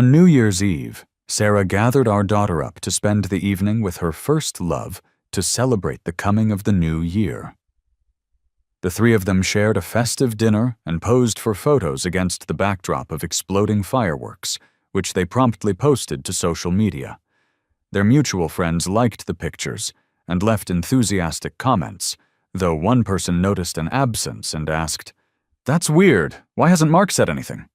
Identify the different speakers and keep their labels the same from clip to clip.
Speaker 1: On New Year's Eve, Sarah gathered our daughter up to spend the evening with her first love to celebrate the coming of the new year. The three of them shared a festive dinner and posed for photos against the backdrop of exploding fireworks, which they promptly posted to social media. Their mutual friends liked the pictures and left enthusiastic comments, though one person noticed an absence and asked, "That's weird, why hasn't Mark said anything?"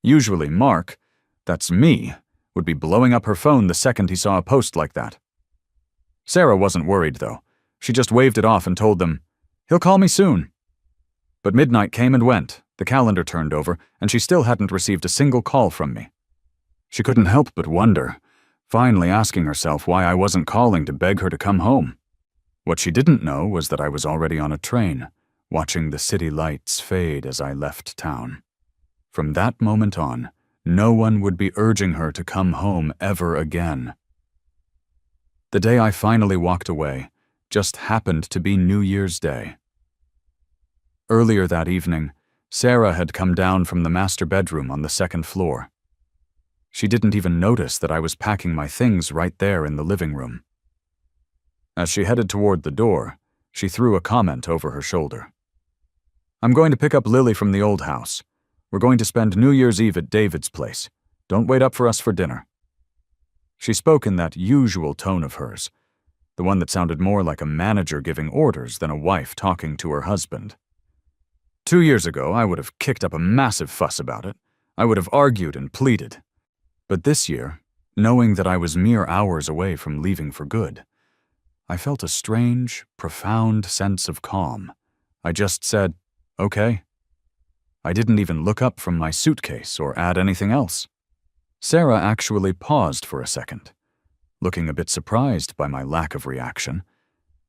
Speaker 1: Usually Mark, that's me, would be blowing up her phone the second he saw a post like that. Sarah wasn't worried, though. She just waved it off and told them, "He'll call me soon." But midnight came and went, the calendar turned over, and she still hadn't received a single call from me. She couldn't help but wonder, finally asking herself why I wasn't calling to beg her to come home. What she didn't know was that I was already on a train, watching the city lights fade as I left town. From that moment on, no one would be urging her to come home ever again. The day I finally walked away just happened to be New Year's Day. Earlier that evening, Sarah had come down from the master bedroom on the second floor. She didn't even notice that I was packing my things right there in the living room. As she headed toward the door, she threw a comment over her shoulder. "I'm going to pick up Lily from the old house. We're going to spend New Year's Eve at David's place. Don't wait up for us for dinner." She spoke in that usual tone of hers, the one that sounded more like a manager giving orders than a wife talking to her husband. 2 years ago, I would have kicked up a massive fuss about it. I would have argued and pleaded. But this year, knowing that I was mere hours away from leaving for good, I felt a strange, profound sense of calm. I just said, "Okay." I didn't even look up from my suitcase or add anything else. Sarah actually paused for a second, looking a bit surprised by my lack of reaction,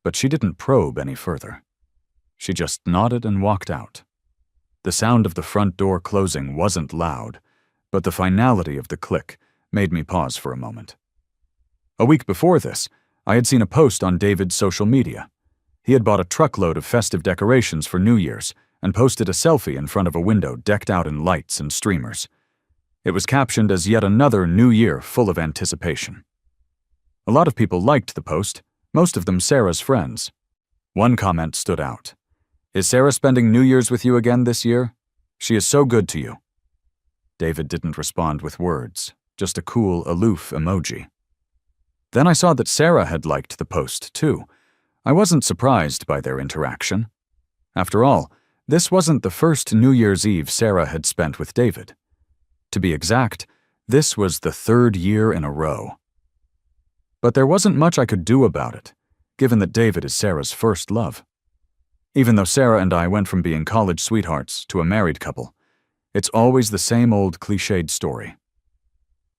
Speaker 1: but she didn't probe any further. She just nodded and walked out. The sound of the front door closing wasn't loud, but the finality of the click made me pause for a moment. A week before this, I had seen a post on David's social media. He had bought a truckload of festive decorations for New Year's and posted a selfie in front of a window decked out in lights and streamers. It was captioned as yet another New Year full of anticipation. A lot of people liked the post, most of them Sarah's friends. One comment stood out. "Is Sarah spending New Year's with you again this year? She is so good to you." David didn't respond with words, just a cool, aloof emoji. Then I saw that Sarah had liked the post, too. I wasn't surprised by their interaction. After all, this wasn't the first New Year's Eve Sarah had spent with David. To be exact, this was the 3rd year in a row. But there wasn't much I could do about it, given that David is Sarah's first love. Even though Sarah and I went from being college sweethearts to a married couple, it's always the same old cliched story.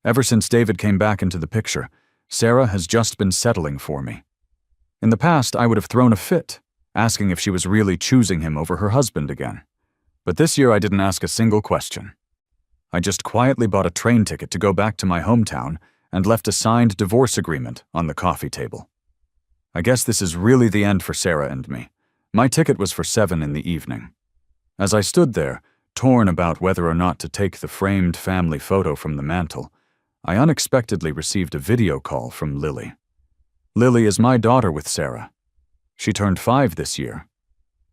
Speaker 1: Ever since David came back into the picture, Sarah has just been settling for me. In the past, I would have thrown a fit, asking if she was really choosing him over her husband again. But this year I didn't ask a single question. I just quietly bought a train ticket to go back to my hometown and left a signed divorce agreement on the coffee table. I guess this is really the end for Sarah and me. My ticket was for 7 in the evening. As I stood there, torn about whether or not to take the framed family photo from the mantel, I unexpectedly received a video call from Lily. Lily is my daughter with Sarah. She turned 5 this year.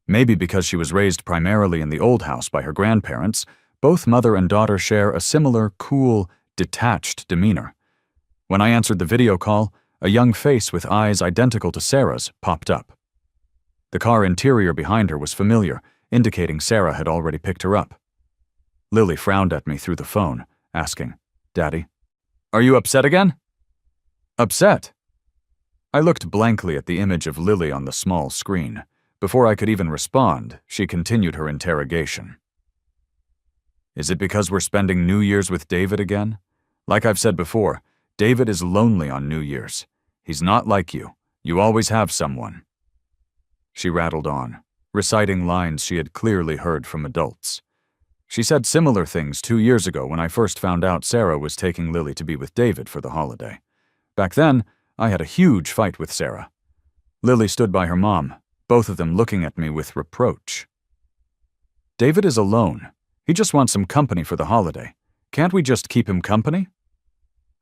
Speaker 1: Maybe because she was raised primarily in the old house by her grandparents, both mother and daughter share a similar, cool, detached demeanor. When I answered the video call, a young face with eyes identical to Sarah's popped up. The car interior behind her was familiar, indicating Sarah had already picked her up. Lily frowned at me through the phone, asking, "Daddy, are you upset again?" "Upset?" I looked blankly at the image of Lily on the small screen. Before I could even respond, she continued her interrogation. "Is it because we're spending New Year's with David again? Like I've said before, David is lonely on New Year's. He's not like you. You always have someone." She rattled on, reciting lines she had clearly heard from adults. She said similar things 2 years ago when I first found out Sarah was taking Lily to be with David for the holiday. Back then, I had a huge fight with Sarah. Lily stood by her mom, both of them looking at me with reproach. "David is alone. He just wants some company for the holiday. Can't we just keep him company?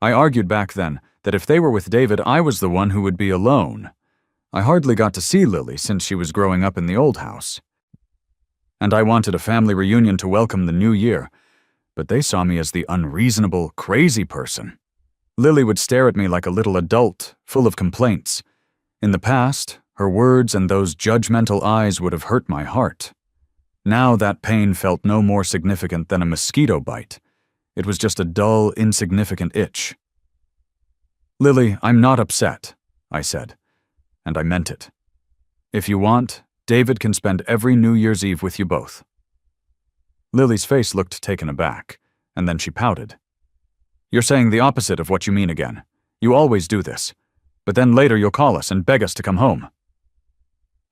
Speaker 1: I argued back then that if they were with David, I was the one who would be alone. I hardly got to see Lily since she was growing up in the old house. And I wanted a family reunion to welcome the new year, but they saw me as the unreasonable, crazy person. Lily would stare at me like a little adult, full of complaints. In the past, her words and those judgmental eyes would have hurt my heart. Now that pain felt no more significant than a mosquito bite. It was just a dull, insignificant itch. "Lily, I'm not upset," I said, and I meant it. "If you want, David can spend every New Year's Eve with you both." Lily's face looked taken aback, and then she pouted. "You're saying the opposite of what you mean again. You always do this. But then later you'll call us and beg us to come home."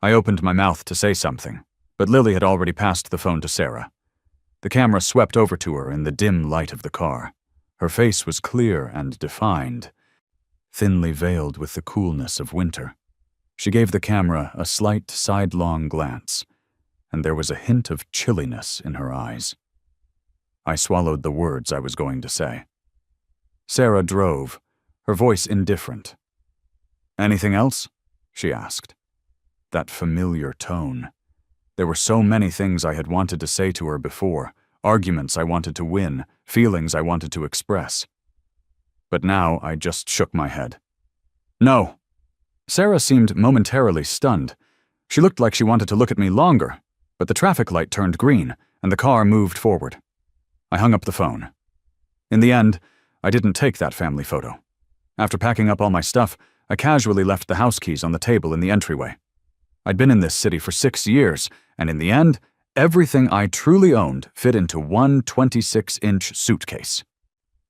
Speaker 1: I opened my mouth to say something, but Lily had already passed the phone to Sarah. The camera swept over to her in the dim light of the car. Her face was clear and defined, thinly veiled with the coolness of winter. She gave the camera a slight sidelong glance, and there was a hint of chilliness in her eyes. I swallowed the words I was going to say. Sarah drove, her voice indifferent. "Anything else?" she asked. That familiar tone. There were so many things I had wanted to say to her before, arguments I wanted to win, feelings I wanted to express. But now I just shook my head. "No." Sarah seemed momentarily stunned. She looked like she wanted to look at me longer, but the traffic light turned green, and the car moved forward. I hung up the phone. In the end, I didn't take that family photo. After packing up all my stuff, I casually left the house keys on the table in the entryway. I'd been in this city for 6 years, and in the end, everything I truly owned fit into one 26-inch suitcase.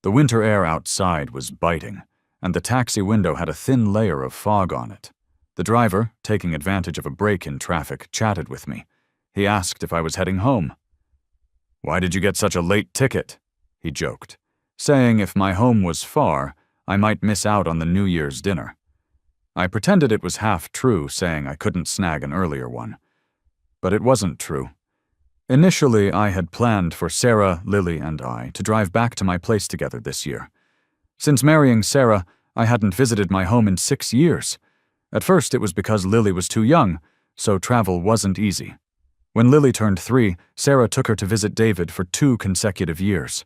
Speaker 1: The winter air outside was biting, and the taxi window had a thin layer of fog on it. The driver, taking advantage of a break in traffic, chatted with me. He asked if I was heading home. "Why did you get such a late ticket?" he joked, saying if my home was far, I might miss out on the New Year's dinner. I pretended it was half true, saying I couldn't snag an earlier one. But it wasn't true. Initially, I had planned for Sarah, Lily, and I to drive back to my place together this year. Since marrying Sarah, I hadn't visited my home in 6 years. At first, it was because Lily was too young, so travel wasn't easy. When Lily turned 3, Sarah took her to visit David for 2 consecutive years.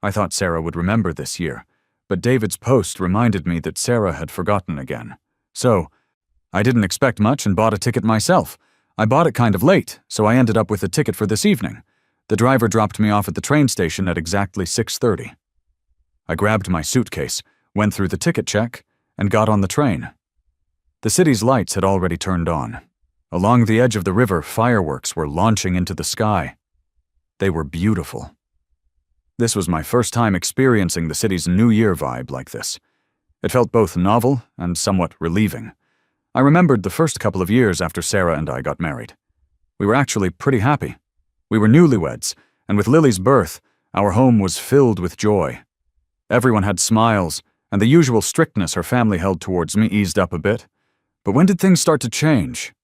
Speaker 1: I thought Sarah would remember this year, but David's post reminded me that Sarah had forgotten again. So, I didn't expect much and bought a ticket myself. I bought it kind of late, so I ended up with a ticket for this evening. The driver dropped me off at the train station at exactly 6:30. I grabbed my suitcase, went through the ticket check, and got on the train. The city's lights had already turned on. Along the edge of the river, fireworks were launching into the sky. They were beautiful. This was my first time experiencing the city's New Year vibe like this. It felt both novel and somewhat relieving. I remembered the first couple of years after Sarah and I got married. We were actually pretty happy. We were newlyweds, and with Lily's birth, our home was filled with joy. Everyone had smiles, and the usual strictness her family held towards me eased up a bit. But when did things start to change?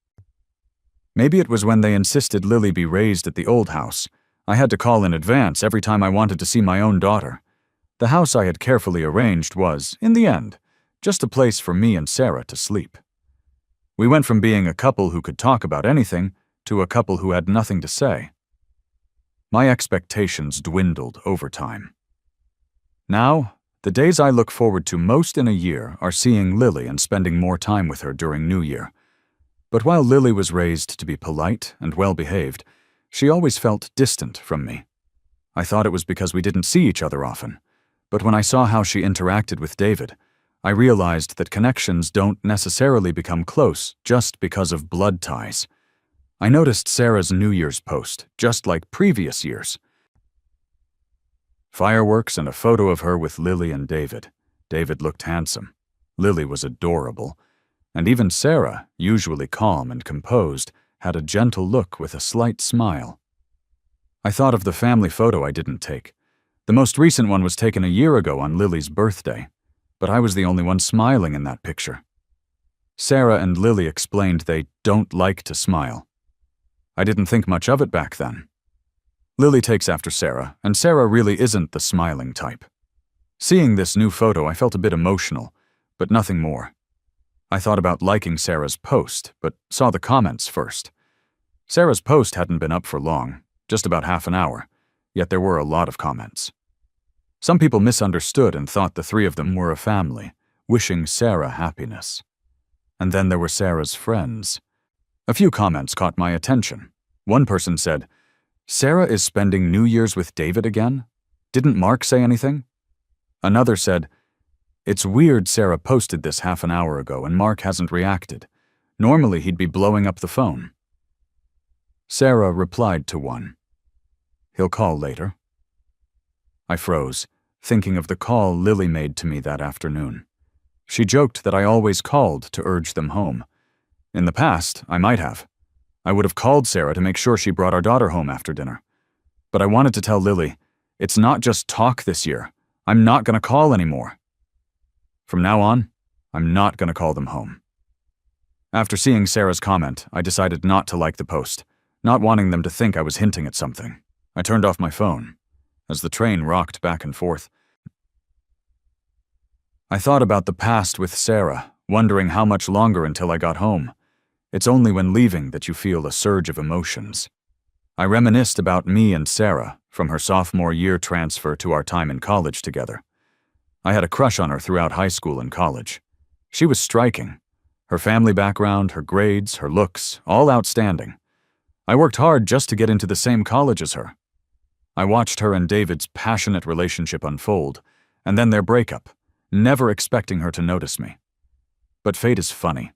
Speaker 1: Maybe it was when they insisted Lily be raised at the old house. I had to call in advance every time I wanted to see my own daughter. The house I had carefully arranged was, in the end, just a place for me and Sarah to sleep. We went from being a couple who could talk about anything to a couple who had nothing to say. My expectations dwindled over time. Now, the days I look forward to most in a year are seeing Lily and spending more time with her during New Year. But while Lily was raised to be polite and well-behaved, she always felt distant from me. I thought it was because we didn't see each other often. But when I saw how she interacted with David, I realized that connections don't necessarily become close just because of blood ties. I noticed Sarah's New Year's post, just like previous years. Fireworks and a photo of her with Lily and David. David looked handsome. Lily was adorable. And even Sarah, usually calm and composed, had a gentle look with a slight smile. I thought of the family photo I didn't take. The most recent one was taken a year ago on Lily's birthday, but I was the only one smiling in that picture. Sarah and Lily explained they don't like to smile. I didn't think much of it back then. Lily takes after Sarah, and Sarah really isn't the smiling type. Seeing this new photo, I felt a bit emotional, but nothing more. I thought about liking Sarah's post, but saw the comments first. Sarah's post hadn't been up for long, just about half an hour, yet there were a lot of comments. Some people misunderstood and thought the three of them were a family, wishing Sarah happiness. And then there were Sarah's friends. A few comments caught my attention. One person said, "Sarah is spending New Year's with David again? Didn't Mark say anything?" Another said, "It's weird Sarah posted this half an hour ago and Mark hasn't reacted. Normally he'd be blowing up the phone." Sarah replied to one, "He'll call later." I froze, thinking of the call Lily made to me that afternoon. She joked that I always called to urge them home. In the past, I might have. I would have called Sarah to make sure she brought our daughter home after dinner. But I wanted to tell Lily, it's not just talk this year. I'm not going to call anymore. From now on, I'm not going to call them home. After seeing Sarah's comment, I decided not to like the post, not wanting them to think I was hinting at something. I turned off my phone. As the train rocked back and forth, I thought about the past with Sarah, wondering how much longer until I got home. It's only when leaving that you feel a surge of emotions. I reminisced about me and Sarah, from her sophomore year transfer to our time in college together. I had a crush on her throughout high school and college. She was striking. Her family background, her grades, her looks, all outstanding. I worked hard just to get into the same college as her. I watched her and David's passionate relationship unfold, and then their breakup, never expecting her to notice me. But fate is funny.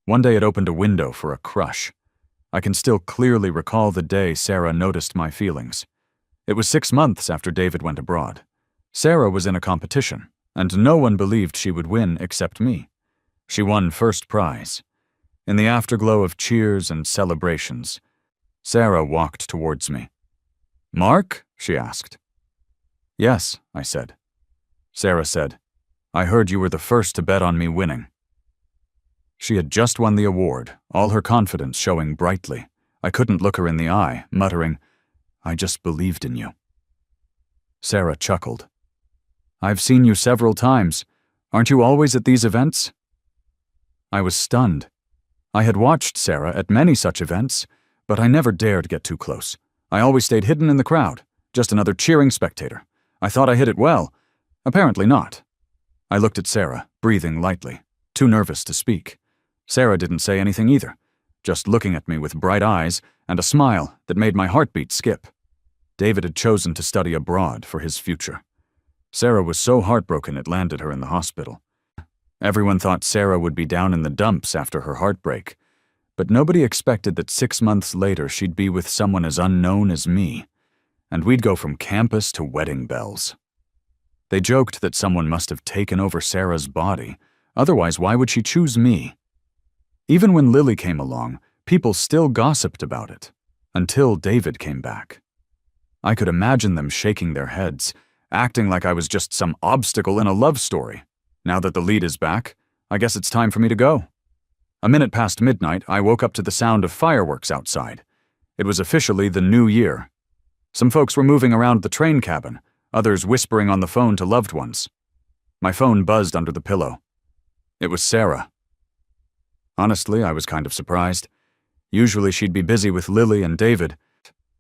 Speaker 1: One day it opened a window for a crush. I can still clearly recall the day Sarah noticed my feelings. It was 6 months after David went abroad. Sarah was in a competition, and no one believed she would win except me. She won first prize. In the afterglow of cheers and celebrations, Sarah walked towards me. "Mark?" she asked. "Yes," I said. Sarah said, "I heard you were the first to bet on me winning." She had just won the award, all her confidence showing brightly. I couldn't look her in the eye, muttering, "I just believed in you." Sarah chuckled. "I've seen you several times. Aren't you always at these events?" I was stunned. I had watched Sarah at many such events, but I never dared get too close. I always stayed hidden in the crowd, just another cheering spectator. I thought I hid it well. Apparently not. I looked at Sarah, breathing lightly, too nervous to speak. Sarah didn't say anything either, just looking at me with bright eyes and a smile that made my heartbeat skip. David had chosen to study abroad for his future. Sarah was so heartbroken it landed her in the hospital. Everyone thought Sarah would be down in the dumps after her heartbreak, but nobody expected that 6 months later she'd be with someone as unknown as me, and we'd go from campus to wedding bells. They joked that someone must have taken over Sarah's body, otherwise why would she choose me? Even when Lily came along, people still gossiped about it, until David came back. I could imagine them shaking their heads, acting like I was just some obstacle in a love story. Now that the lead is back, I guess it's time for me to go. A minute past midnight, I woke up to the sound of fireworks outside. It was officially the new year. Some folks were moving around the train cabin, others whispering on the phone to loved ones. My phone buzzed under the pillow. It was Sarah. Honestly, I was kind of surprised. Usually she'd be busy with Lily and David,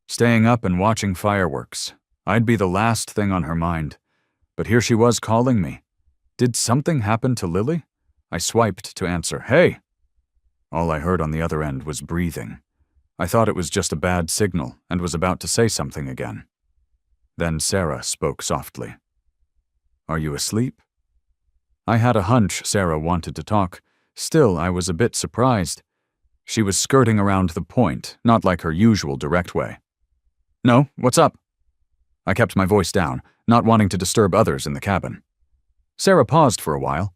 Speaker 1: staying up and watching fireworks. I'd be the last thing on her mind. But here she was calling me. Did something happen to Lily? I swiped to answer, "Hey." All I heard on the other end was breathing. I thought it was just a bad signal and was about to say something again. Then Sarah spoke softly. "Are you asleep?" I had a hunch Sarah wanted to talk. Still, I was a bit surprised. She was skirting around the point, not like her usual direct way. "No, what's up?" I kept my voice down, not wanting to disturb others in the cabin. Sarah paused for a while.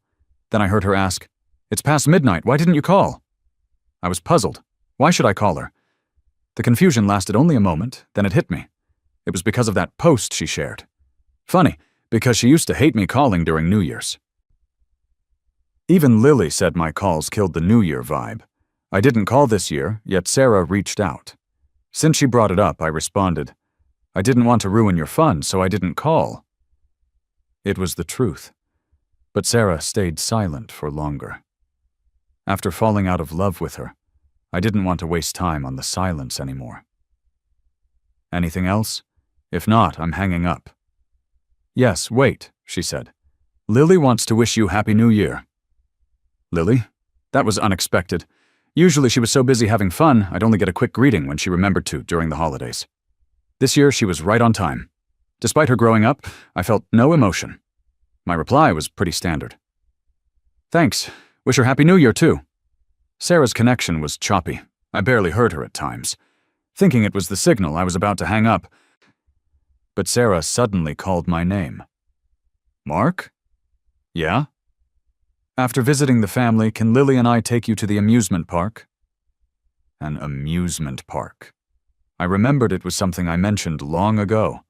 Speaker 1: Then I heard her ask, "It's past midnight, why didn't you call?" I was puzzled. Why should I call her? The confusion lasted only a moment, then it hit me. It was because of that post she shared. Funny, because she used to hate me calling during New Year's. Even Lily said my calls killed the New Year vibe. I didn't call this year, yet Sarah reached out. Since she brought it up, I responded, I didn't want to ruin your fun, so I didn't call." It was the truth, but Sarah stayed silent for longer. After falling out of love with her, I didn't want to waste time on the silence anymore. "Anything else? If not, I'm hanging up." "Yes, wait," she said. "Lily wants to wish you Happy New Year." "Lily? That was unexpected. Usually she was so busy having fun, I'd only get a quick greeting when she remembered to during the holidays. This year, she was right on time. Despite her growing up, I felt no emotion. My reply was pretty standard. "Thanks. Wish her Happy New Year, too." Sarah's connection was choppy. I barely heard her at times. Thinking it was the signal, I was about to hang up. But Sarah suddenly called my name. "Mark?" "Yeah?" "After visiting the family, can Lily and I take you to the amusement park?" An amusement park. I remembered it was something I mentioned long ago.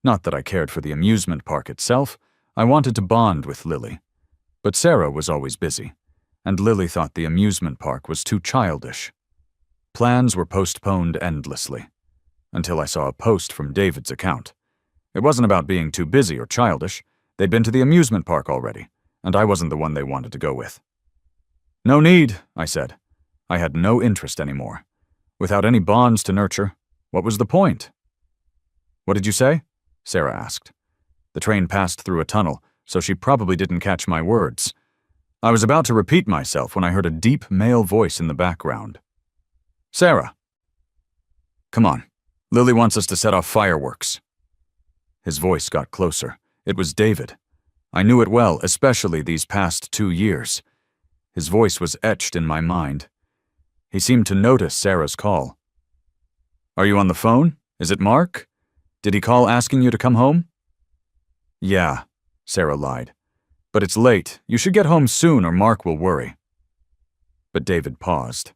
Speaker 1: Not that I cared for the amusement park itself. I wanted to bond with Lily. But Sarah was always busy, and Lily thought the amusement park was too childish. Plans were postponed endlessly, until I saw a post from David's account. It wasn't about being too busy or childish. They'd been to the amusement park already, and I wasn't the one they wanted to go with. "No need," I said. I had no interest anymore. Without any bonds to nurture, what was the point? "What did you say?" Sarah asked. The train passed through a tunnel, so she probably didn't catch my words. I was about to repeat myself when I heard a deep male voice in the background. "Sarah." "Come on. Lily wants us to set off fireworks." His voice got closer. It was David. I knew it well, especially these past 2 years. His voice was etched in my mind. He seemed to notice Sarah's call. "Are you on the phone? Is it Mark? Did he call asking you to come home?" "Yeah," Sarah lied. "But it's late. You should get home soon or Mark will worry." But David paused.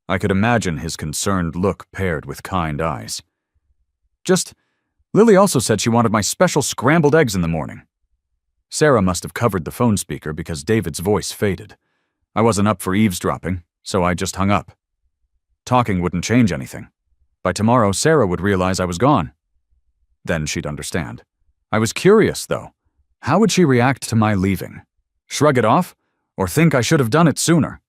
Speaker 1: I could imagine his concerned look paired with kind eyes. Lily also said she wanted my special scrambled eggs in the morning." Sarah must have covered the phone speaker because David's voice faded. I wasn't up for eavesdropping, so I just hung up. Talking wouldn't change anything. By tomorrow, Sarah would realize I was gone. Then she'd understand. I was curious, though. How would she react to my leaving? Shrug it off? Or think I should have done it sooner?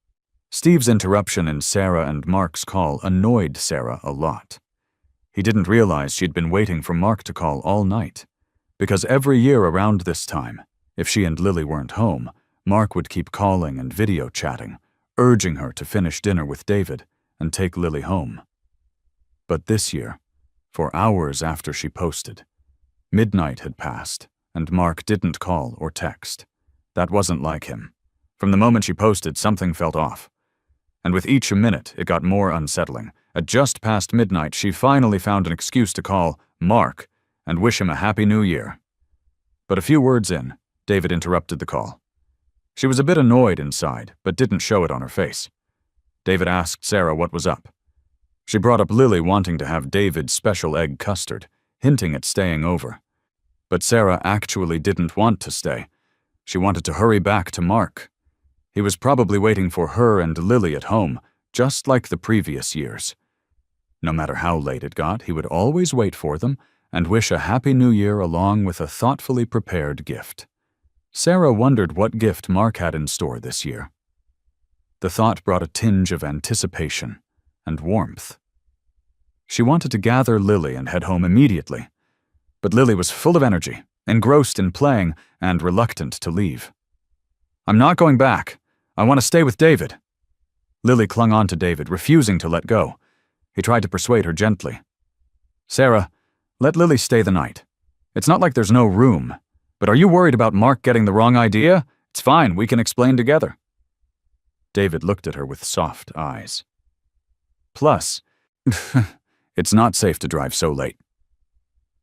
Speaker 1: Steve's interruption in Sarah and Mark's call annoyed Sarah a lot. He didn't realize she'd been waiting for Mark to call all night. Because every year around this time, if she and Lily weren't home, Mark would keep calling and video chatting, urging her to finish dinner with David and take Lily home. But this year, for hours after she posted, midnight had passed, and Mark didn't call or text. That wasn't like him. From the moment she posted, something felt off. And with each minute, it got more unsettling. At just past midnight, she finally found an excuse to call Mark and wish him a Happy New Year. But a few words in, David interrupted the call. She was a bit annoyed inside, but didn't show it on her face. David asked Sarah what was up. She brought up Lily wanting to have David's special egg custard, hinting at staying over. But Sarah actually didn't want to stay. She wanted to hurry back to Mark. He was probably waiting for her and Lily at home, just like the previous years. No matter how late it got, he would always wait for them and wish a Happy New Year along with a thoughtfully prepared gift. Sarah wondered what gift Mark had in store this year. The thought brought a tinge of anticipation and warmth. She wanted to gather Lily and head home immediately, but Lily was full of energy, engrossed in playing, and reluctant to leave. "I'm not going back. I want to stay with David." Lily clung on to David, refusing to let go. He tried to persuade her gently. "Sarah, let Lily stay the night. It's not like there's no room. But are you worried about Mark getting the wrong idea? It's fine, we can explain together." David looked at her with soft eyes. "Plus, it's not safe to drive so late."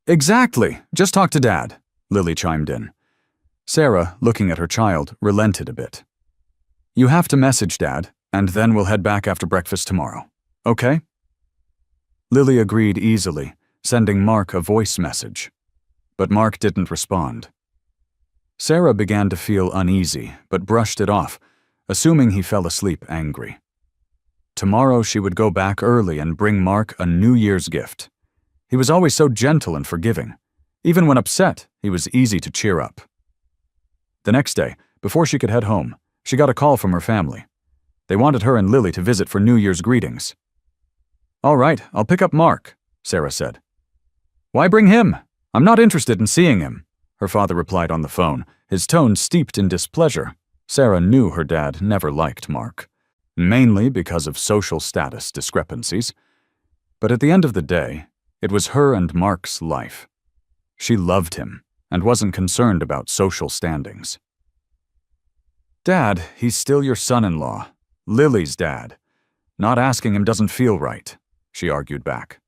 Speaker 1: "Exactly. Just talk to Dad," Lily chimed in. Sarah, looking at her child, relented a bit. "You have to message Dad, and then we'll head back after breakfast tomorrow. Okay?" Lily agreed easily, sending Mark a voice message. But Mark didn't respond. Sarah began to feel uneasy, but brushed it off, assuming he fell asleep angry. Tomorrow she would go back early and bring Mark a New Year's gift. He was always so gentle and forgiving. Even when upset, he was easy to cheer up. The next day, before she could head home, she got a call from her family. They wanted her and Lily to visit for New Year's greetings. "All right, I'll pick up Mark," Sarah said. "Why bring him? I'm not interested in seeing him," her father replied on the phone, his tone steeped in displeasure. Sarah knew her dad never liked Mark, mainly because of social status discrepancies. But at the end of the day, it was her and Mark's life. She loved him and wasn't concerned about social standings. "Dad, he's still your son-in-law. Lily's dad. Not asking him doesn't feel right," she argued back.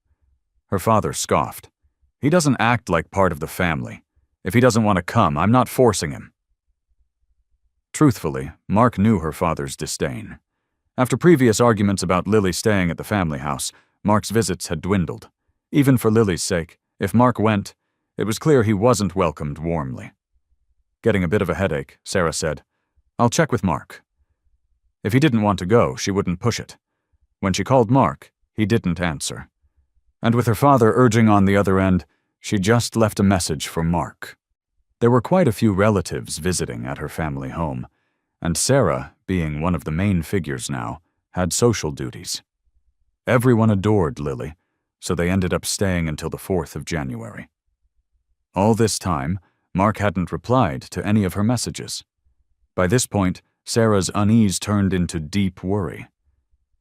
Speaker 1: Her father scoffed. "He doesn't act like part of the family. If he doesn't want to come, I'm not forcing him." Truthfully, Mark knew her father's disdain. After previous arguments about Lily staying at the family house, Mark's visits had dwindled. Even for Lily's sake, if Mark went, it was clear he wasn't welcomed warmly. Getting a bit of a headache, Sarah said, "I'll check with Mark." If he didn't want to go, she wouldn't push it. When she called Mark, he didn't answer. And with her father urging on the other end, she just left a message for Mark. There were quite a few relatives visiting at her family home, and Sarah, being one of the main figures now, had social duties. Everyone adored Lily, so they ended up staying until the 4th of January. All this time, Mark hadn't replied to any of her messages. By this point, Sarah's unease turned into deep worry.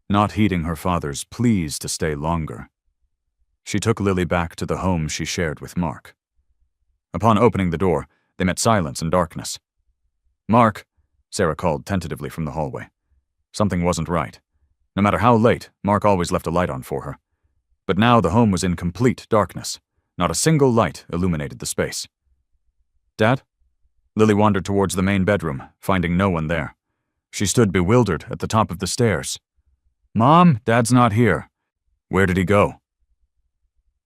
Speaker 1: Not heeding her father's pleas to stay longer, she took Lily back to the home she shared with Mark. Upon opening the door, they met silence and darkness. "Mark," Sarah called tentatively from the hallway. Something wasn't right. No matter how late, Mark always left a light on for her. But now the home was in complete darkness. Not a single light illuminated the space. "Dad?" Lily wandered towards the main bedroom, finding no one there. She stood bewildered at the top of the stairs. "Mom, Dad's not here. Where did he go?"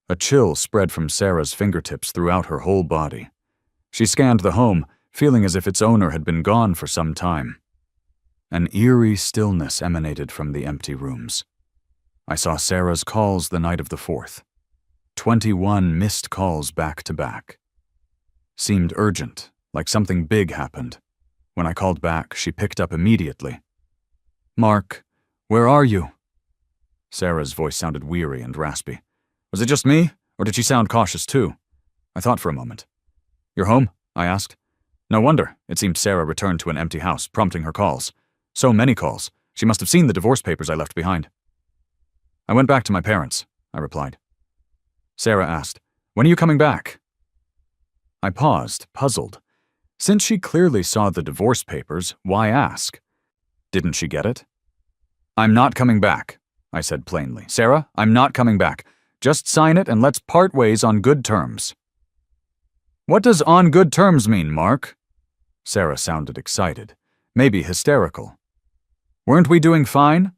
Speaker 1: A chill spread from Sarah's fingertips throughout her whole body. She scanned the home, feeling as if its owner had been gone for some time. An eerie stillness emanated from the empty rooms. I saw Sarah's calls the night of the 4th. 21 missed calls back to back. Seemed urgent, like something big happened. When I called back, she picked up immediately. "Mark, where are you?" Sarah's voice sounded weary and raspy. Was it just me, or did she sound cautious too? I thought for a moment. "You're home?" I asked. No wonder, it seemed Sarah returned to an empty house, prompting her calls. So many calls. She must have seen the divorce papers I left behind. "I went back to my parents," I replied. Sarah asked, "When are you coming back?" I paused, puzzled. Since she clearly saw the divorce papers, why ask? Didn't she get it? "I'm not coming back," I said plainly. "Sarah, I'm not coming back. Just sign it and let's part ways on good terms." "What does on good terms mean, Mark?" Sarah sounded excited, maybe hysterical. "Weren't we doing fine?"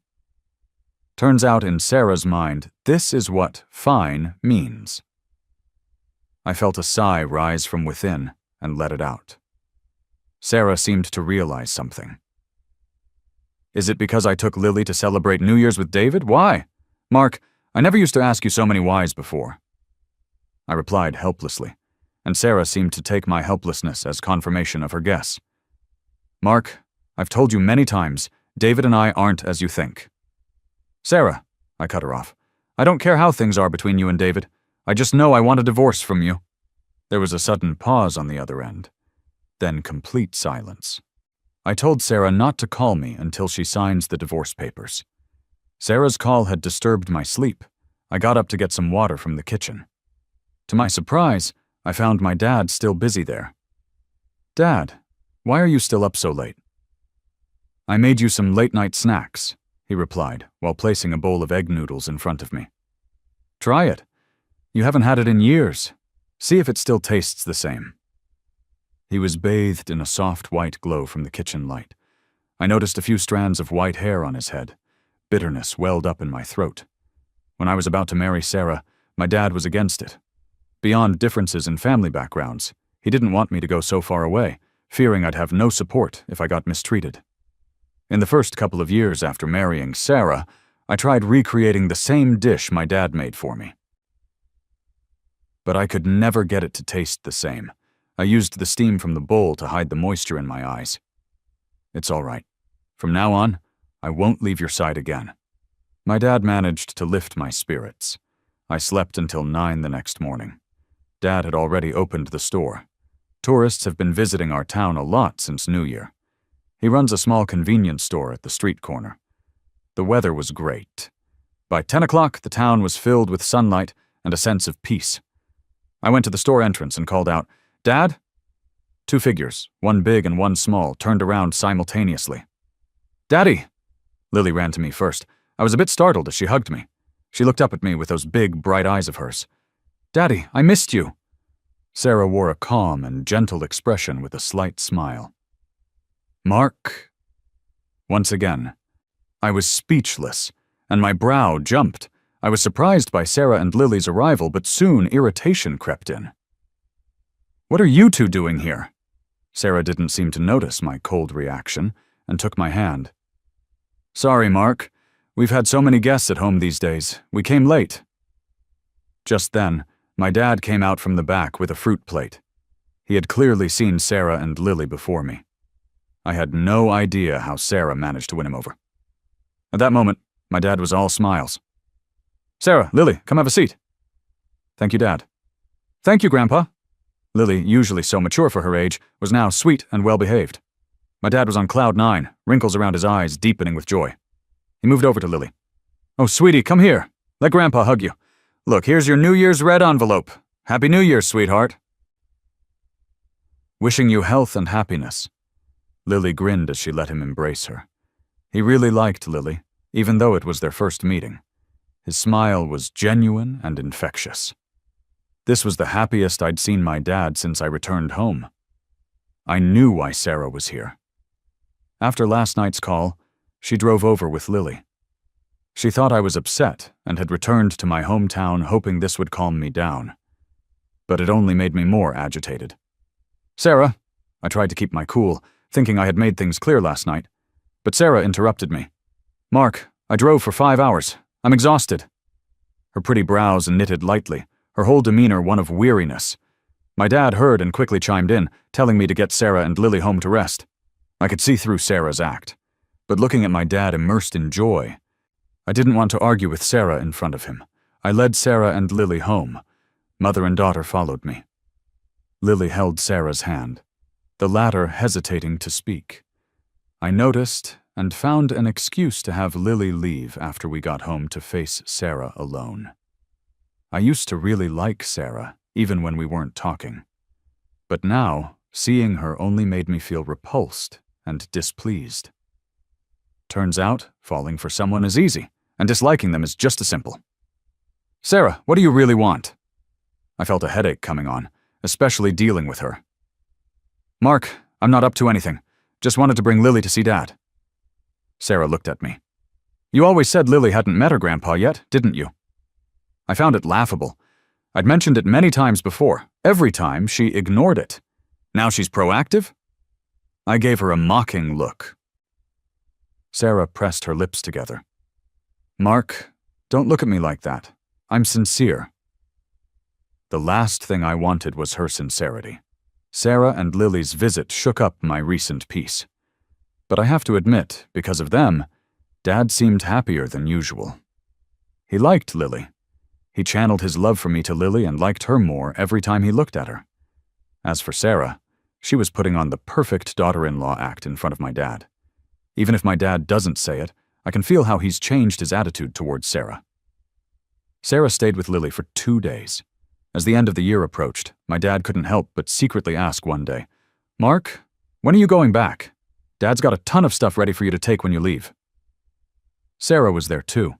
Speaker 1: Turns out in Sarah's mind, this is what fine means. I felt a sigh rise from within and let it out. Sarah seemed to realize something. "Is it because I took Lily to celebrate New Year's with David? Why? Mark, I never used to ask you so many whys before." I replied helplessly, and Sarah seemed to take my helplessness as confirmation of her guess. "Mark, I've told you many times, David and I aren't as you think." "Sarah," I cut her off, "I don't care how things are between you and David. I just know I want a divorce from you." There was a sudden pause on the other end, then complete silence. I told Sarah not to call me until she signs the divorce papers. Sarah's call had disturbed my sleep. I got up to get some water from the kitchen. To my surprise, I found my dad still busy there. "Dad, why are you still up so late?" "I made you some late-night snacks," he replied, while placing a bowl of egg noodles in front of me. "Try it. You haven't had it in years. See if it still tastes the same." He was bathed in a soft white glow from the kitchen light. I noticed a few strands of white hair on his head. Bitterness welled up in my throat. When I was about to marry Sarah, my dad was against it. Beyond differences in family backgrounds, he didn't want me to go so far away, fearing I'd have no support if I got mistreated. In the first couple of years after marrying Sarah, I tried recreating the same dish my dad made for me. but I could never get it to taste the same. I used the steam from the bowl to hide the moisture in my eyes. It's all right. From now on, I won't leave your side again. My dad managed to lift my spirits. I slept until 9 the next morning. Dad had already opened the store. Tourists have been visiting our town a lot since New Year. He runs a small convenience store at the street corner. The weather was great. By 10 o'clock, the town was filled with sunlight and a sense of peace. I went to the store entrance and called out, "Dad?" 2 figures, one big and one small, turned around simultaneously. "Daddy!" Lily ran to me first. I was a bit startled as she hugged me. She looked up at me with those big, bright eyes of hers. "Daddy, I missed you." Sarah wore a calm and gentle expression with a slight smile. "Mark?" Once again, I was speechless, and my brow jumped. I was surprised by Sarah and Lily's arrival, but soon irritation crept in. "What are you two doing here?" Sarah didn't seem to notice my cold reaction and took my hand. "Sorry, Mark. We've had so many guests at home these days. We came late." Just then, my dad came out from the back with a fruit plate. He had clearly seen Sarah and Lily before me. I had no idea how Sarah managed to win him over. At that moment, my dad was all smiles. "Sarah, Lily, come have a seat." "Thank you, Dad." "Thank you, Grandpa." Lily, usually so mature for her age, was now sweet and well-behaved. My dad was on cloud 9, wrinkles around his eyes deepening with joy. He moved over to Lily. "Oh, sweetie, come here. Let Grandpa hug you. Look, here's your New Year's red envelope. Happy New Year, sweetheart." "Wishing you health and happiness." Lily grinned as she let him embrace her. He really liked Lily, even though it was their first meeting. His smile was genuine and infectious. This was the happiest I'd seen my dad since I returned home. I knew why Sarah was here. After last night's call, she drove over with Lily. She thought I was upset and had returned to my hometown hoping this would calm me down. But it only made me more agitated. "Sarah," I tried to keep my cool, thinking I had made things clear last night. But Sarah interrupted me. "Mark, I drove for 5 hours. I'm exhausted." Her pretty brows knitted lightly, her whole demeanor one of weariness. My dad heard and quickly chimed in, telling me to get Sarah and Lily home to rest. I could see through Sarah's act. But looking at my dad immersed in joy, I didn't want to argue with Sarah in front of him. I led Sarah and Lily home. Mother and daughter followed me. Lily held Sarah's hand, the latter hesitating to speak. I noticed and found an excuse to have Lily leave after we got home to face Sarah alone. I used to really like Sarah, even when we weren't talking. But now, seeing her only made me feel repulsed and displeased. Turns out, falling for someone is easy, and disliking them is just as simple. "Sarah, what do you really want?" I felt a headache coming on, especially dealing with her. "Mark, I'm not up to anything. Just wanted to bring Lily to see Dad." Sarah looked at me. "You always said Lily hadn't met her grandpa yet, didn't you?" I found it laughable. I'd mentioned it many times before. Every time, she ignored it. Now she's proactive? I gave her a mocking look. Sarah pressed her lips together. "Mark, don't look at me like that. I'm sincere." The last thing I wanted was her sincerity. Sarah and Lily's visit shook up my recent peace. But I have to admit, because of them, Dad seemed happier than usual. He liked Lily. He channeled his love for me to Lily and liked her more every time he looked at her. As for Sarah, she was putting on the perfect daughter-in-law act in front of my dad. Even if my dad doesn't say it, I can feel how he's changed his attitude towards Sarah. Sarah stayed with Lily for 2 days. As the end of the year approached, my dad couldn't help but secretly ask one day, "Mark, when are you going back? Dad's got a ton of stuff ready for you to take when you leave." Sarah was there too.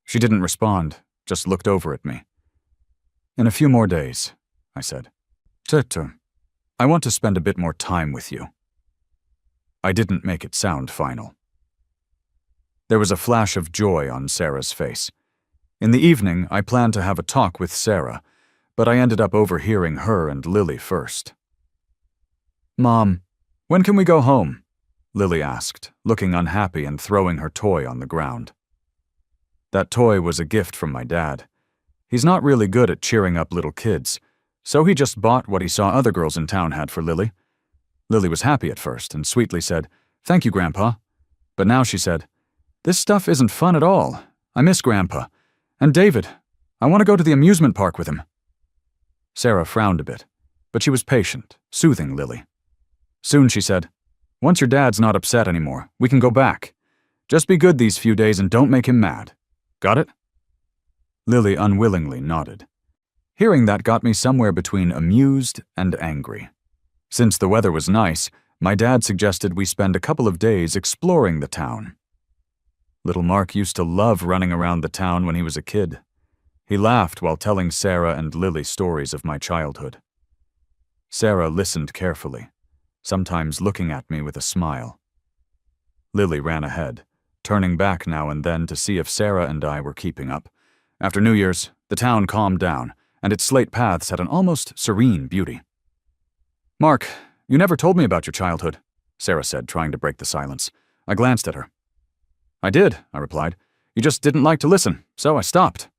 Speaker 1: She didn't respond, just looked over at me. "In a few more days," I said. "Tete, I want to spend a bit more time with you." I didn't make it sound final. There was a flash of joy on Sarah's face. In the evening, I planned to have a talk with Sarah, but I ended up overhearing her and Lily first. "Mom, when can we go home?" Lily asked, looking unhappy and throwing her toy on the ground. That toy was a gift from my dad. He's not really good at cheering up little kids, so he just bought what he saw other girls in town had for Lily. Lily was happy at first and sweetly said, "Thank you, Grandpa." But now she said, "This stuff isn't fun at all. I miss Grandpa. And David, I want to go to the amusement park with him." Sarah frowned a bit, but she was patient, soothing Lily. Soon she said, "Once your dad's not upset anymore, we can go back. Just be good these few days and don't make him mad. Got it?" Lily unwillingly nodded. Hearing that got me somewhere between amused and angry. Since the weather was nice, my dad suggested we spend a couple of days exploring the town. Little Mark used to love running around the town when he was a kid. He laughed while telling Sarah and Lily stories of my childhood. Sarah listened carefully, sometimes looking at me with a smile. Lily ran ahead, turning back now and then to see if Sarah and I were keeping up. After New Year's, the town calmed down, and its slate paths had an almost serene beauty. "Mark, you never told me about your childhood," Sarah said, trying to break the silence. I glanced at her. "I did," I replied. "You just didn't like to listen, so I stopped."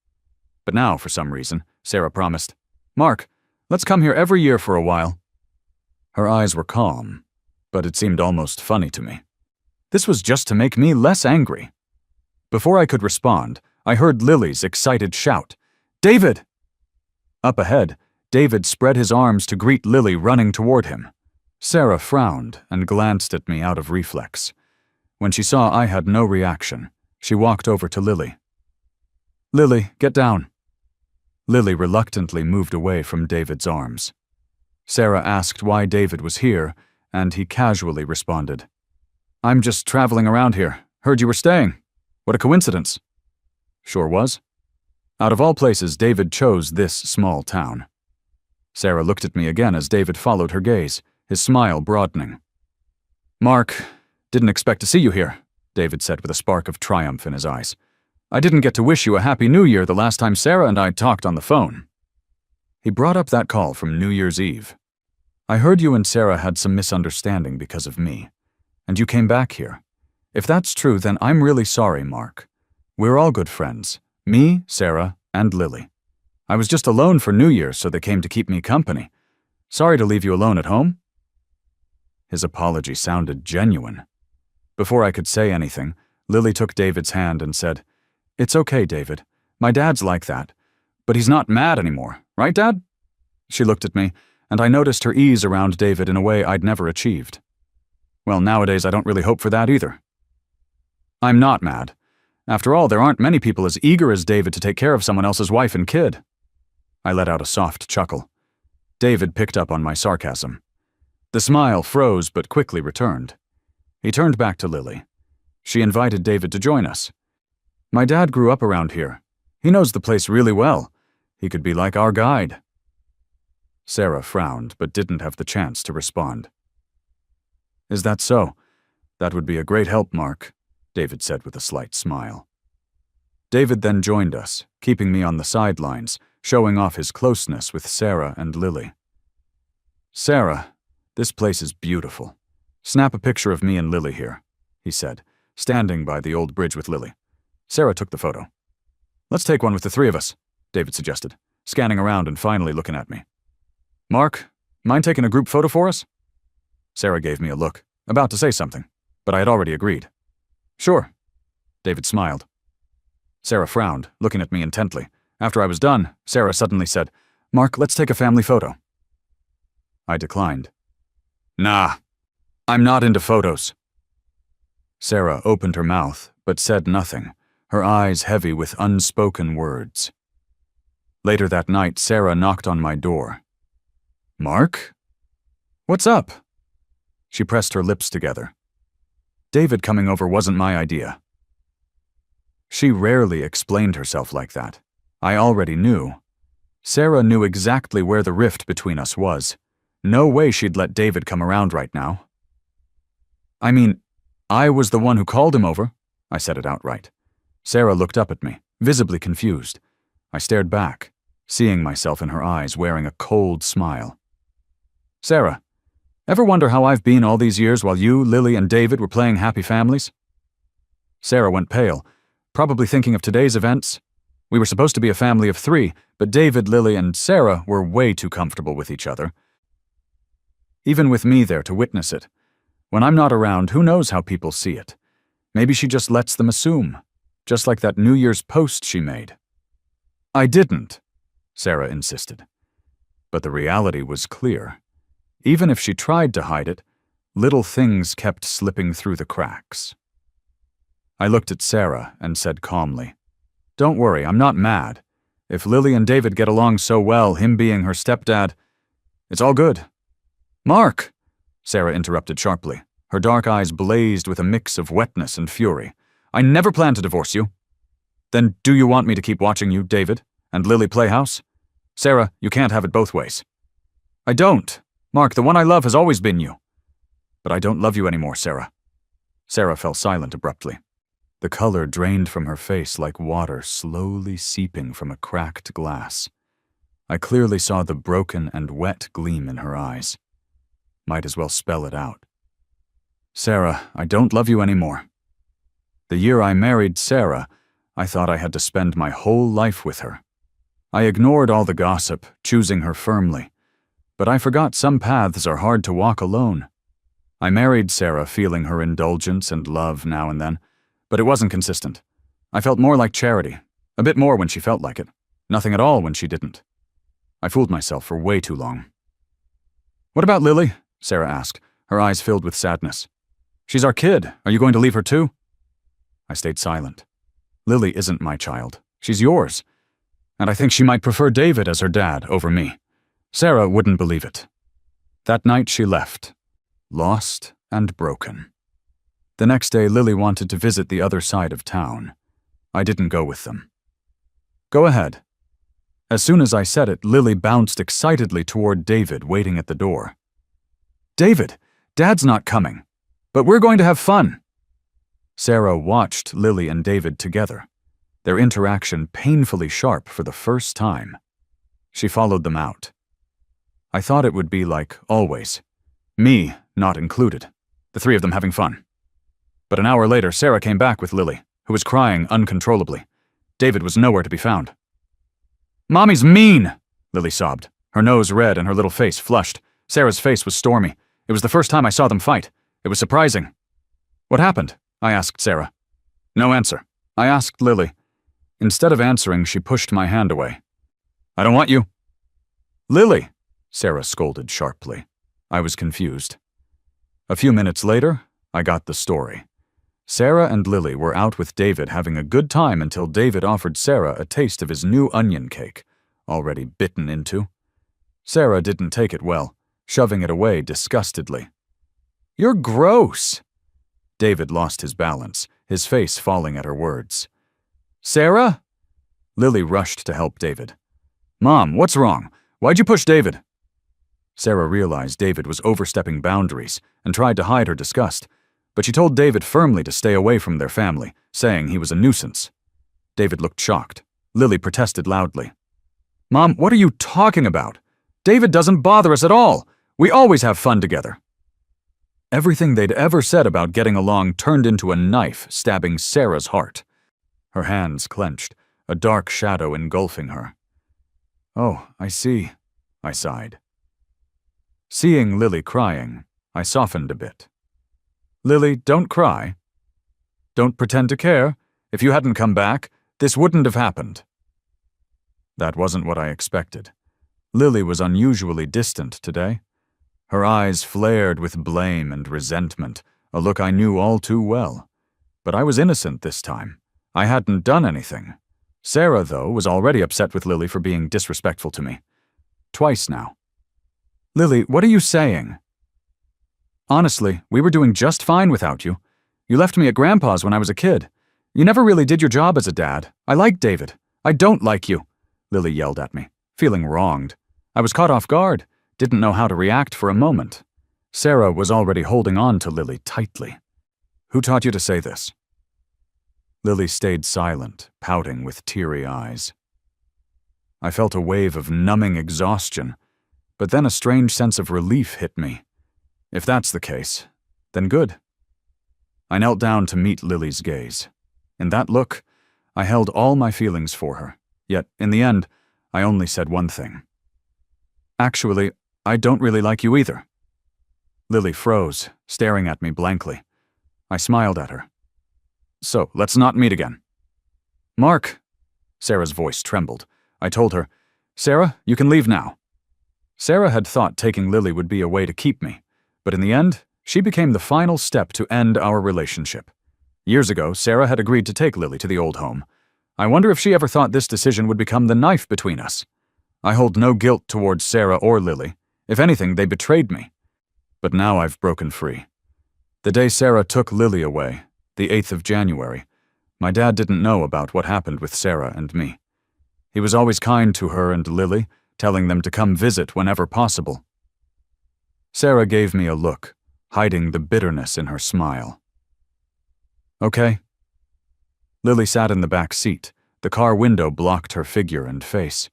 Speaker 1: But now, for some reason, Sarah promised, "Mark, let's come here every year for a while." Her eyes were calm, but it seemed almost funny to me. This was just to make me less angry. Before I could respond, I heard Lily's excited shout, "David!" Up ahead, David spread his arms to greet Lily running toward him. Sarah frowned and glanced at me out of reflex. When she saw I had no reaction, she walked over to Lily. "Lily, get down." Lily reluctantly moved away from David's arms. Sarah asked why David was here, and he casually responded, "I'm just traveling around here. Heard you were staying. What a coincidence." Sure was. Out of all places, David chose this small town. Sarah looked at me again as David followed her gaze, his smile broadening. "Mark, didn't expect to see you here," David said with a spark of triumph in his eyes. "I didn't get to wish you a Happy New Year the last time Sarah and I talked on the phone." He brought up that call from New Year's Eve. "I heard you and Sarah had some misunderstanding because of me, and you came back here. If that's true, then I'm really sorry, Mark. We're all good friends, me, Sarah, and Lily. I was just alone for New Year's, so they came to keep me company. Sorry to leave you alone at home." His apology sounded genuine. Before I could say anything, Lily took David's hand and said, "It's okay, David. My dad's like that. But he's not mad anymore, right, Dad?" She looked at me, and I noticed her ease around David in a way I'd never achieved. Well, nowadays I don't really hope for that either. "I'm not mad. After all, there aren't many people as eager as David to take care of someone else's wife and kid." I let out a soft chuckle. David picked up on my sarcasm. The smile froze but quickly returned. He turned back to Lily. She invited David to join us. "My dad grew up around here. He knows the place really well. He could be like our guide." Sarah frowned but didn't have the chance to respond. "Is that so? That would be a great help, Mark," David said with a slight smile. David then joined us, keeping me on the sidelines, showing off his closeness with Sarah and Lily. "Sarah, this place is beautiful. Snap a picture of me and Lily here," he said, standing by the old bridge with Lily. Sarah took the photo. "Let's take one with the three of us," David suggested, scanning around and finally looking at me. "Mark, mind taking a group photo for us?" Sarah gave me a look, about to say something, but I had already agreed. "Sure." David smiled. Sarah frowned, looking at me intently. After I was done, Sarah suddenly said, "Mark, let's take a family photo." I declined. "Nah, I'm not into photos." Sarah opened her mouth, but said nothing, her eyes heavy with unspoken words. Later that night, Sarah knocked on my door. "Mark? What's up?" She pressed her lips together. David coming over wasn't my idea. She rarely explained herself like that. I already knew. Sarah knew exactly where the rift between us was. No way she'd let David come around right now. "I mean, I was the one who called him over," I said it outright. Sarah looked up at me, visibly confused. I stared back, seeing myself in her eyes wearing a cold smile. "Sarah, ever wonder how I've been all these years while you, Lily, and David were playing happy families?" Sarah went pale, probably thinking of today's events. We were supposed to be a family of 3, but David, Lily, and Sarah were way too comfortable with each other. Even with me there to witness it. When I'm not around, who knows how people see it? Maybe she just lets them assume, just like that New Year's post she made. I didn't, Sarah insisted. But the reality was clear. Even if she tried to hide it, little things kept slipping through the cracks. I looked at Sarah and said calmly, "Don't worry, I'm not mad. If Lily and David get along so well, him being her stepdad, it's all good." "Mark!" Sarah interrupted sharply. Her dark eyes blazed with a mix of wetness and fury. "I never planned to divorce you." "Then do you want me to keep watching you, David, and Lily play house? Sarah, you can't have it both ways." "I don't. Mark, the one I love has always been you." "But I don't love you anymore, Sarah." Sarah fell silent abruptly. The color drained from her face like water slowly seeping from a cracked glass. I clearly saw the broken and wet gleam in her eyes. Might as well spell it out. "Sarah, I don't love you anymore." The year I married Sarah, I thought I had to spend my whole life with her. I ignored all the gossip, choosing her firmly. But I forgot some paths are hard to walk alone. I married Sarah feeling her indulgence and love now and then, but it wasn't consistent. I felt more like Charity, a bit more when she felt like it, nothing at all when she didn't. I fooled myself for way too long. "What about Lily?" Sarah asked, her eyes filled with sadness. "She's our kid. Are you going to leave her too?" I stayed silent. "Lily isn't my child. She's yours. And I think she might prefer David as her dad over me." Sarah wouldn't believe it. That night she left, lost and broken. The next day Lily wanted to visit the other side of town. I didn't go with them. "Go ahead." As soon as I said it, Lily bounced excitedly toward David waiting at the door. "David, Dad's not coming, but we're going to have fun." Sarah watched Lily and David together, their interaction painfully sharp for the first time. She followed them out. I thought it would be like always, me not included, the 3 of them having fun. But an hour later, Sarah came back with Lily, who was crying uncontrollably. David was nowhere to be found. "Mommy's mean," Lily sobbed, her nose red and her little face flushed. Sarah's face was stormy. It was the first time I saw them fight. It was surprising. "What happened?" I asked Sarah. No answer. I asked Lily. Instead of answering, she pushed my hand away. "I don't want you." "Lily," Sarah scolded sharply. I was confused. A few minutes later, I got the story. Sarah and Lily were out with David having a good time until David offered Sarah a taste of his new onion cake, already bitten into. Sarah didn't take it well, shoving it away disgustedly. "You're gross." David lost his balance, his face falling at her words. "Sarah?" Lily rushed to help David. "Mom, what's wrong? Why'd you push David?" Sarah realized David was overstepping boundaries and tried to hide her disgust, but she told David firmly to stay away from their family, saying he was a nuisance. David looked shocked. Lily protested loudly. "Mom, what are you talking about? David doesn't bother us at all. We always have fun together." Everything they'd ever said about getting along turned into a knife stabbing Sarah's heart. Her hands clenched, a dark shadow engulfing her. "Oh, I see," I sighed. Seeing Lily crying, I softened a bit. "Lily, don't cry. Don't pretend to care. If you hadn't come back, this wouldn't have happened." That wasn't what I expected. Lily was unusually distant today. Her eyes flared with blame and resentment, a look I knew all too well. But I was innocent this time. I hadn't done anything. Sarah, though, was already upset with Lily for being disrespectful to me. Twice now. "Lily, what are you saying?" "Honestly, we were doing just fine without you. You left me at Grandpa's when I was a kid. You never really did your job as a dad. I like David. I don't like you," Lily yelled at me, feeling wronged. I was caught off guard, didn't know how to react for a moment. Sarah was already holding on to Lily tightly. "Who taught you to say this?" Lily stayed silent, pouting with teary eyes. I felt a wave of numbing exhaustion, but then a strange sense of relief hit me. If that's the case, then good. I knelt down to meet Lily's gaze. In that look, I held all my feelings for her, Yet, in the end, I only said one thing. Actually, I don't really like you either. Lily froze, staring at me blankly. I smiled at her. So, let's not meet again. Mark! Sarah's voice trembled. I told her, Sarah, you can leave now. Sarah had thought taking Lily would be a way to keep me, but in the end, she became the final step to end our relationship. Years ago, Sarah had agreed to take Lily to the old home. I wonder if she ever thought this decision would become the knife between us. I hold no guilt towards Sarah or Lily. If anything, they betrayed me. But now I've broken free. The day Sarah took Lily away, the 8th of January, my dad didn't know about what happened with Sarah and me. He was always kind to her and Lily, telling them to come visit whenever possible. Sarah gave me a look, hiding the bitterness in her smile. Okay. Lily sat in the back seat. The car window blocked her figure and face.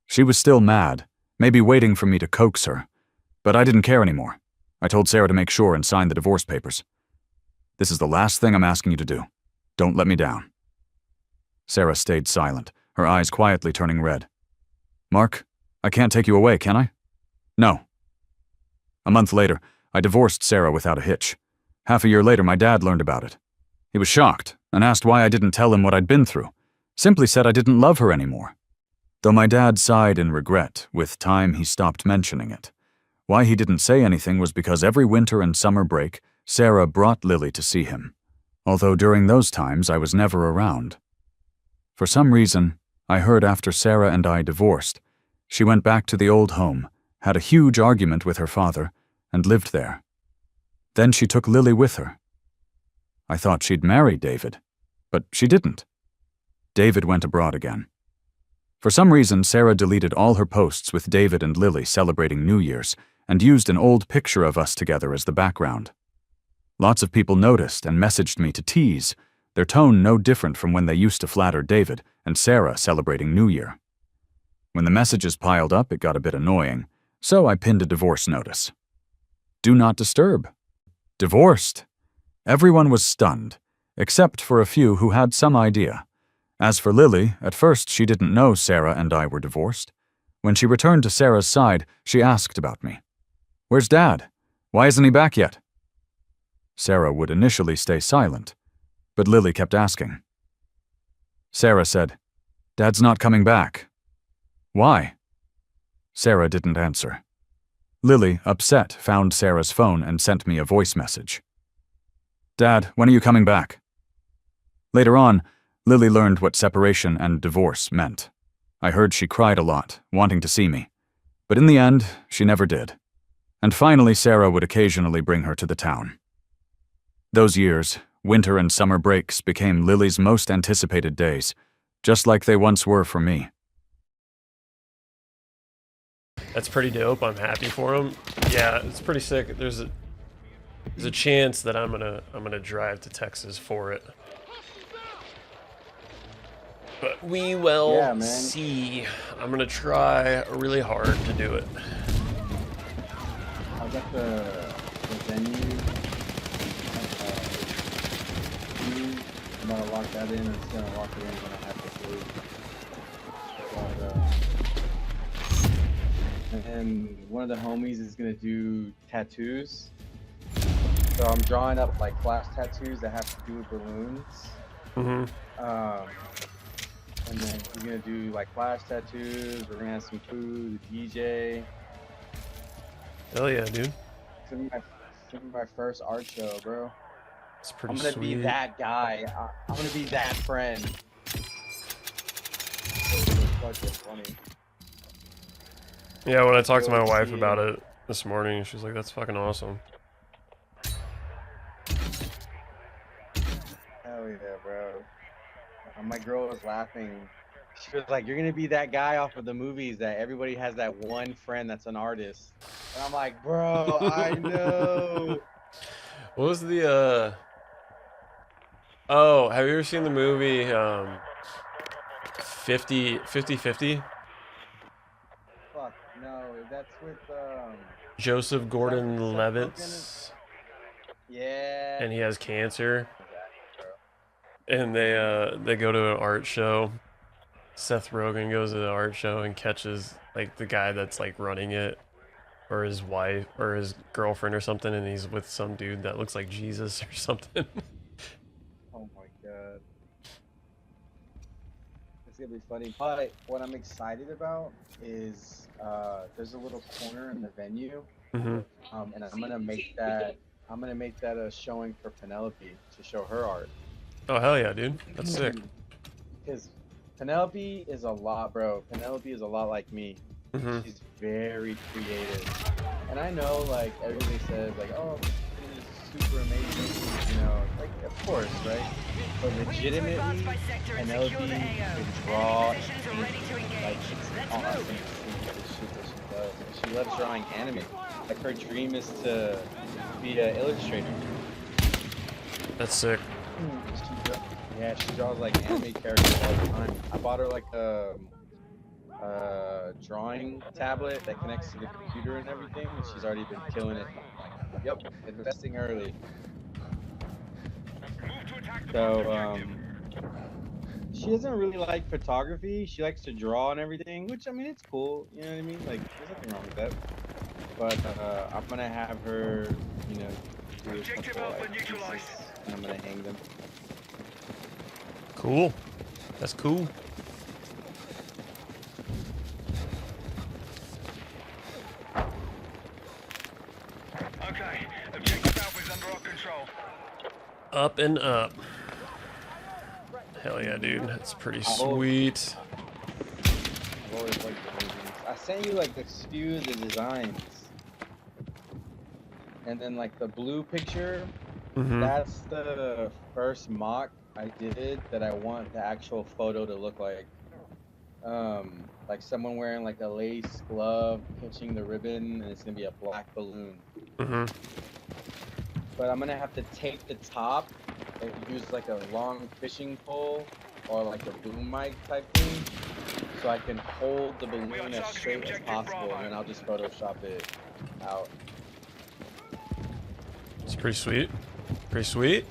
Speaker 1: She was still mad, maybe waiting for me to coax her. But I didn't care anymore. I told Sarah to make sure and sign the divorce papers. This is the last thing I'm asking you to do. Don't let me down. Sarah stayed silent, her eyes quietly turning red. Mark, I can't take you away, can I? No. A month later, I divorced Sarah without a hitch. Half a year later, my dad learned about it. He was shocked and asked why I didn't tell him what I'd been through. Simply said I didn't love her anymore. Though my dad sighed in regret, with time he stopped mentioning it. Why he didn't say anything was because every winter and summer break, Sarah brought Lily to see him, although during those times I was never around. For some reason, I heard after Sarah and I divorced, she went back to the old home, had a huge argument with her father, and lived there. Then she took Lily with her. I thought she'd marry David, but she didn't. David went abroad again. For some reason, Sarah deleted all her posts with David and Lily celebrating New Year's and used an old picture of us together as the background. Lots of people noticed and messaged me to tease, their tone no different from when they used to flatter David and Sarah celebrating New Year. When the messages piled up, it got a bit annoying, so I pinned a divorce notice. Do not disturb. Divorced. Everyone was stunned, except for a few who had some idea. As for Lily, at first she didn't know Sarah and I were divorced. When she returned to Sarah's side, she asked about me. Where's Dad? Why isn't he back yet? Sarah would initially stay silent, but Lily kept asking. Sarah said, Dad's not coming back. Why? Sarah didn't answer. Lily, upset, found Sarah's phone and sent me a voice message. Dad, when are you coming back? Later on, Lily learned what separation and divorce meant. I heard she cried a lot, wanting to see me. But in the end, she never did. And finally, Sarah would occasionally bring her to the town. Those years, winter and summer breaks became Lily's most anticipated days, just like they once were for me.
Speaker 2: That's pretty dope. I'm happy for him. Yeah, it's pretty sick. There's a chance that I'm gonna drive to Texas for it. But we will see. I'm gonna try really hard to do it.
Speaker 3: I got the venue. I'm gonna lock that in. It's gonna lock it in when I have to leave. And then one of the homies is gonna do tattoos. So I'm drawing up like flash tattoos that have to do with balloons. And then we're gonna do like flash tattoos. We're gonna have some food, a DJ.
Speaker 2: Hell yeah, dude.
Speaker 3: It's gonna be my first art show, bro.
Speaker 2: It's pretty
Speaker 3: I'm gonna
Speaker 2: sweet.
Speaker 3: be that guy. I'm gonna be that friend. Fucking funny.
Speaker 2: Yeah, when I talked to my wife about it this morning, she's like, that's fucking awesome.
Speaker 3: Hell yeah, bro. My girl was laughing. She was like, you're gonna be that guy off of the movies that everybody has that one friend that's an artist. And I'm like, bro, I know.
Speaker 2: What was the, oh, have you ever seen the movie, 50-50?
Speaker 3: Fuck, no, that's with,
Speaker 2: Joseph Gordon-Levitt.
Speaker 3: Yeah.
Speaker 2: And he has cancer. And they go to an art show Seth Rogen goes to the art show and catches like the guy that's like running it, or his wife, or his girlfriend or something, and he's with some dude that looks like Jesus or something.
Speaker 3: Oh my god. It's gonna be funny. But what I'm excited about is there's a little corner in the venue,
Speaker 2: Hmm.
Speaker 3: and I'm gonna make that a showing for Penelope to show her art.
Speaker 2: Oh hell yeah, dude, that's sick.
Speaker 3: Because Penelope is a lot, bro. Penelope is a lot like me.
Speaker 2: Hmm.
Speaker 3: She's very creative. And I know, like, everybody says, like, oh, this is super amazing, you know, like, of course, right? But legitimately, Penelope can draw and paint. Like, it's awesome to see the shit that she does. And she loves drawing anime. Like, her dream is to be an illustrator.
Speaker 2: That's sick.
Speaker 3: Yeah, she draws like anime characters all the time. I bought her like a drawing tablet that connects to the computer and everything, and she's already been killing it. Yep, investing early. So she doesn't really like photography. She likes to draw and everything, which I mean it's cool. You know what I mean? Like there's nothing wrong with that. But I'm gonna have her, you know, do a couple like pieces, and I'm gonna hang them.
Speaker 2: Cool. That's cool.
Speaker 4: Okay, objective Alpha is under our control.
Speaker 2: Up and up. Hell yeah, dude. That's pretty sweet.
Speaker 3: I've always liked the movies. I sent you like the few of the designs. And then like the blue picture,
Speaker 2: Hmm.
Speaker 3: that's the first mock I did that I want the actual photo to look like. Like someone wearing like a lace glove, pinching the ribbon, and it's gonna be a black balloon.
Speaker 2: Hmm.
Speaker 3: But I'm gonna have to tape the top and use like a long fishing pole or like a boom mic type thing, so I can hold the balloon as straight as possible, and then I'll just Photoshop it out.
Speaker 2: It's pretty sweet. Pretty sweet.